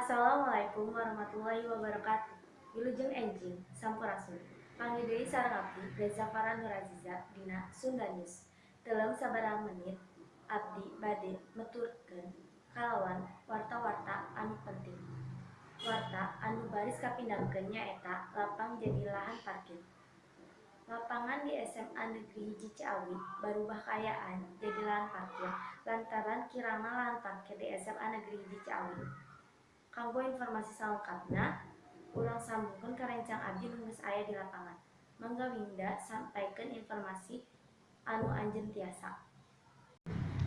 Assalamualaikum warahmatullahi wabarakatuh. Wilujeng enjing sampurasun. Panggil deui sareng abdi Reza Farah Nuraziza dina Sunda News. Dalam sabaraha menit abdi bade nuturkeun kalawan warta-warta anu penting. Warta anu baris kapindangkeun nyaeta lapang jadi lahan parkir. Lapangan di SMA Negeri Hiji Ciawi barubah kaayaan jadi lahan parkir lantaran kirana lahan parkir di SMA Negeri Hiji Ciawi. Kanggo informasi salengkapna, urang sambungkeun ka rencang abdi nu geus aya di lapangan. Mangga Winda sampaikeun informasi anu anjeun tiasa.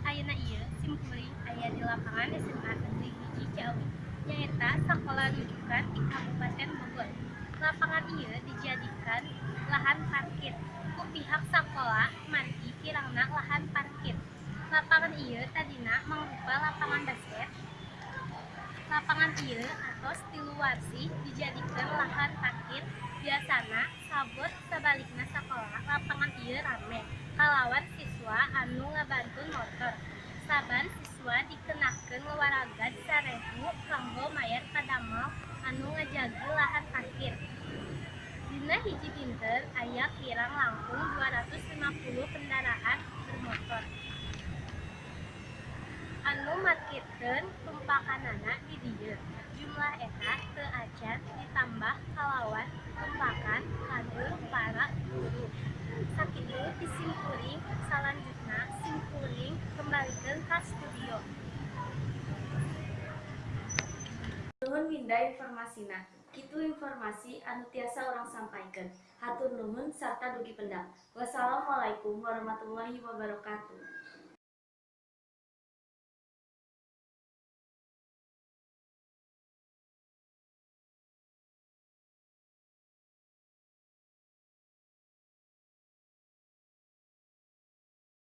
Ayeuna ieu simkuring aya di lapangan SMA Negeri Hiji Ciawi, nyaeta sakola rujukan di Kabupaten Bogor. Lapangan ieu dijadikan lahan parkir ku pihak sakola margi kirangna lahan parkir. Lapangan ieu tadina mangrupa lapangan basket. Lapangan ieu atos tilu warsi dijadikeun lahan parkir. Biasana sabot sabalikna sakola lapangan ieu rame kalawan siswa anu ngabantun motor. Saban siswa dikenakeun ngawaragan 1.000 kanggo mayar kadamel anu ngajagi lahan parkir. Dina hiji dinten aya kirang langkung 250 kendaraan bermotor anu markirkeun tumpakanana di dieu. Jumlah eta teu acan ditambah kalawan tumpakan kadur para guru. Sakitu disimkuring salanjutna simkuring kembalikeun ka studio. Nuhun Winda informasina. Kitu informasi anu tiasa urang sampaikeun. Hatur nuhun sarta dugi pendam. Wassalamualaikum warahmatullahi wabarakatuh.